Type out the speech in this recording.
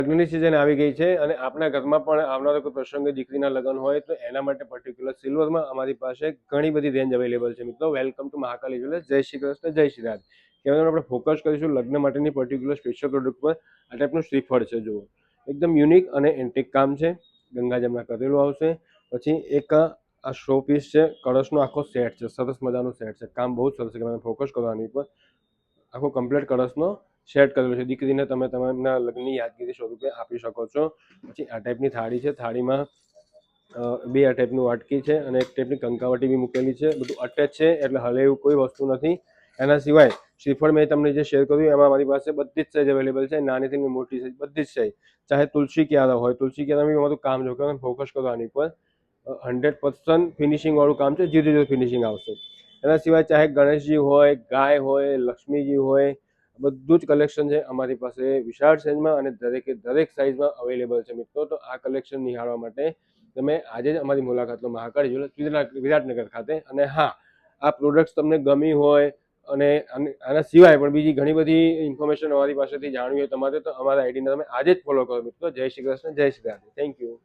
લગ્નની સિઝન આવી ગઈ છે અને આપણા ઘરમાં પણ આવનારો કોઈ પ્રસંગે દીકરીના લગ્ન હોય તો એના માટે પર્ટિક્યુલર સિલ્વરમાં અમારી પાસે ઘણી બધી રેન્જ અવેલેબલ છે મિત્રો. Welcome to Mahakali jewellers. જય શ્રી કૃષ્ણ, જય શ્રી રાધે. કહેવાનું આપણે ફોકસ કરીશું લગ્ન માટેની પર્ટિક્યુલર સ્પેશિયલ પ્રોડક્ટ પર. આ ટાઈપનું શ્રીફળ છે, જુઓ એકદમ યુનિક અને એન્ટિક કામ છે, ગંગાજમના કરેલું આવશે. પછી એક આ શો પીસ છે, કળશનો આખો સેટ છે, સરસ મજાનો સેટ છે, કામ બહુ સરસ છે. ફોકસ કરો આની પર, આખો કમ્પ્લીટ કળશનો સેટ કરેલું છે. દીકરીને તમે તમારા લગ્નની યાદગીરી સ્વરૂપે આપી શકો છો. પછી આ ટાઈપની થાળી છે, થાળીમાં બે આ ટાઈપનું વાટકી છે અને એક ટાઈપની કંકાવટી બી મૂકેલી છે. બધું અટેચ છે એટલે હલે એવું કોઈ વસ્તુ નથી. એના સિવાય શ્રીફળ મેં તમને જે શેર કર્યું એમાં મારી પાસે બધી જ સાઇઝ અવેલેબલ છે, નાનીથી મોટી સાઇઝ બધી જ સાઇઝ. ચાહે તુલસી ક્યારા હોય, તુલસી ક્યારામાં બી અમારું કામ જો કે ફોકસ કરો આની પર, 100% ફિનિશિંગ વાળું કામ છે, 0 ફિનિશિંગ આવશે. એના સિવાય ચાહે ગણેશજી હોય, ગાય હોય, લક્ષ્મીજી હોય, બધું જ કલેક્શન છે અમારી પાસે વિશાળ સાઇઝમાં અને દરેકે દરેક સાઇઝમાં અવેલેબલ છે મિત્રો. તો આ કલેક્શન નિહાળવા માટે તમે આજે જ અમારી મુલાકાત લો મહાકાળી જ્વેલર્સ વિરાટનગર ખાતે. અને હા, આ પ્રોડક્ટ્સ તમને ગમી હોય અને આના સિવાય પણ બીજી ઘણી બધી ઇન્ફોર્મેશન અમારી પાસેથી જાણવી હોય તમારે, તો અમારા આઈડીને તમે આજે જ ફોલો કરો મિત્રો. જય શ્રી કૃષ્ણ, જય શ્રી રાધે. Thank you.